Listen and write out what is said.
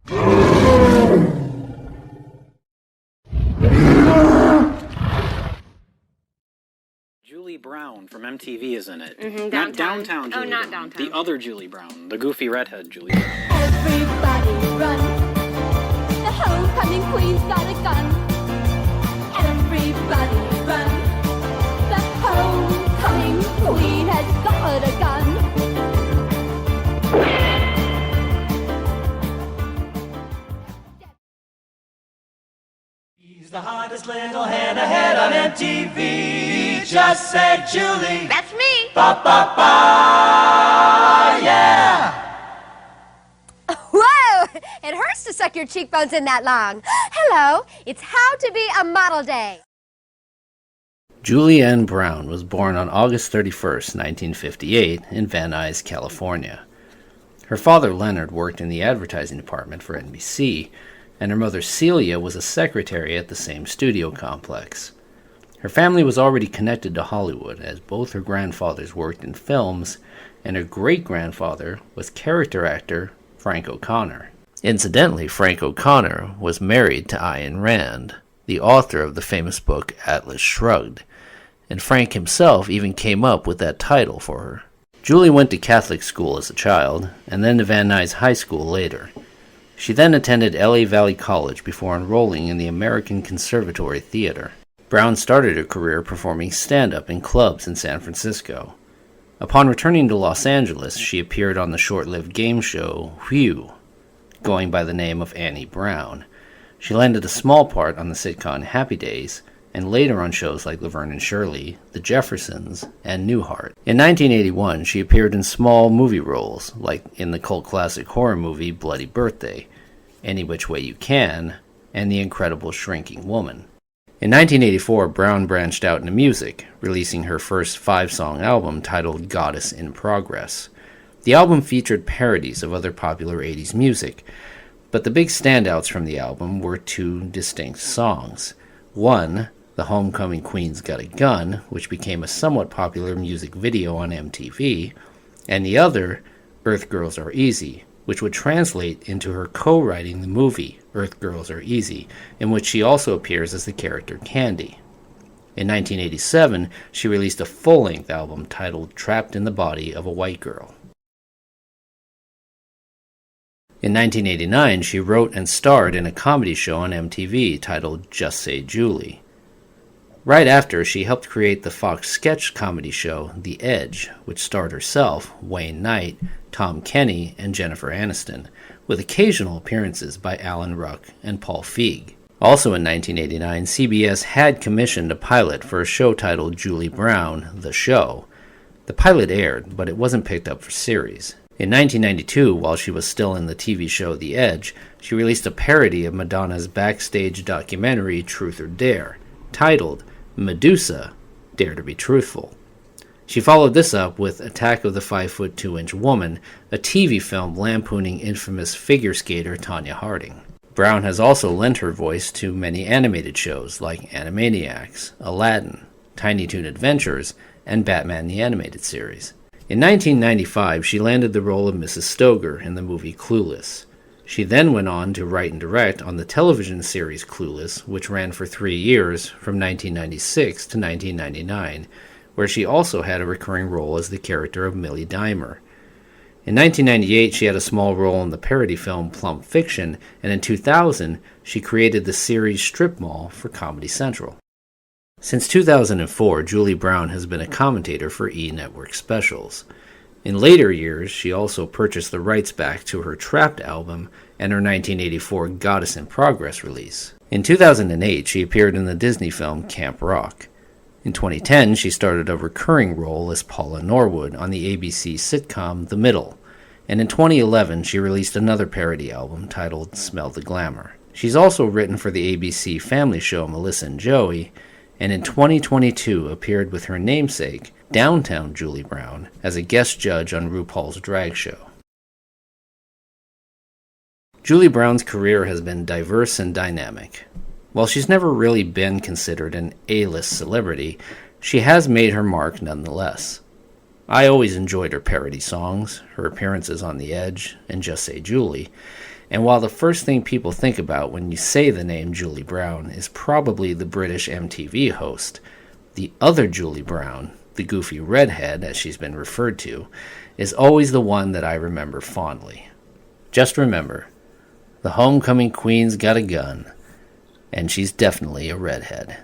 Julie Brown from MTV is in it. Downtown. Not downtown Julie not Brown. downtown. The other Julie Brown. The goofy redhead Julie Brown. Everybody run. The homecoming queen's got a gun. Everybody run. The homecoming queen has got a gun. He's the hottest little head ahead on MTV. Just say Julie. That's me. Ba ba ba, yeah. Whoa! It hurts to suck your cheekbones in that long. Hello, it's How to Be a Model Day. Julie Ann Brown was born on August 31st, 1958, in Van Nuys, California. Her father, Leonard, worked in the advertising department for NBC, and her mother, Celia, was a secretary at the same studio complex. Her family was already connected to Hollywood, as both her grandfathers worked in films, and her great-grandfather was character actor Frank O'Connor. Incidentally, Frank O'Connor was married to Ayn Rand, the author of the famous book Atlas Shrugged, and Frank himself even came up with that title for her. Julie went to Catholic school as a child, and then to Van Nuys High School later. She then attended LA Valley College before enrolling in the American Conservatory Theater. Brown started her career performing stand-up in clubs in San Francisco. Upon returning to Los Angeles, she appeared on the short-lived game show Whew, going by the name of Annie Brown. She landed a small part on the sitcom Happy Days, and later on shows like Laverne and Shirley, The Jeffersons, and Newhart. In 1981, she appeared in small movie roles, like in the cult classic horror movie Bloody Birthday, Any Which Way You Can, and The Incredible Shrinking Woman. In 1984, Brown branched out into music, releasing her first 5-song album titled Goddess in Progress. The album featured parodies of other popular 80s music, but the big standouts from the album were 2 distinct songs. One, The Homecoming Queen's Got a Gun, which became a somewhat popular music video on MTV, and the other, Earth Girls Are Easy, which would translate into her co-writing the movie Earth Girls Are Easy, in which she also appears as the character Candy. In 1987, she released a full-length album titled Trapped in the Body of a White Girl. In 1989, she wrote and starred in a comedy show on MTV titled Just Say Julie. Right after, she helped create the Fox sketch comedy show The Edge, which starred herself, Wayne Knight, Tom Kenny, and Jennifer Aniston, with occasional appearances by Alan Ruck and Paul Feig. Also in 1989, CBS had commissioned a pilot for a show titled Julie Brown, The Show. The pilot aired, but it wasn't picked up for series. In 1992, while she was still in the TV show The Edge, she released a parody of Madonna's backstage documentary Truth or Dare, titled Medusa, Dare to be Truthful. She followed this up with Attack of the 5'2" Woman, a TV film lampooning infamous figure skater Tonya Harding. Brown has also lent her voice to many animated shows like Animaniacs, Aladdin, Tiny Toon Adventures, and Batman the Animated Series. In 1995, she landed the role of Mrs. Stoger in the movie Clueless. She then went on to write and direct on the television series Clueless, which ran for 3 years, from 1996 to 1999, where she also had a recurring role as the character of Millie Dimer. In 1998, she had a small role in the parody film Plump Fiction, and in 2000, she created the series Strip Mall for Comedy Central. Since 2004, Julie Brown has been a commentator for E! Network specials. In later years, she also purchased the rights back to her Trapped album and her 1984 Goddess in Progress release. In 2008, she appeared in the Disney film Camp Rock. In 2010, she started a recurring role as Paula Norwood on the ABC sitcom The Middle, and in 2011, she released another parody album titled Smell the Glamour. She's also written for the ABC family show Melissa and Joey, and in 2022 appeared with her namesake, Downtown Julie Brown, as a guest judge on RuPaul's Drag Show. Julie Brown's career has been diverse and dynamic. While she's never really been considered an A-list celebrity, she has made her mark nonetheless. I always enjoyed her parody songs, her appearances on The Edge, and Just Say Julie, and while the first thing people think about when you say the name Julie Brown is probably the British MTV host, the other Julie Brown, the goofy redhead as she's been referred to, is always the one that I remember fondly. Just remember, the homecoming queen's got a gun, and she's definitely a redhead.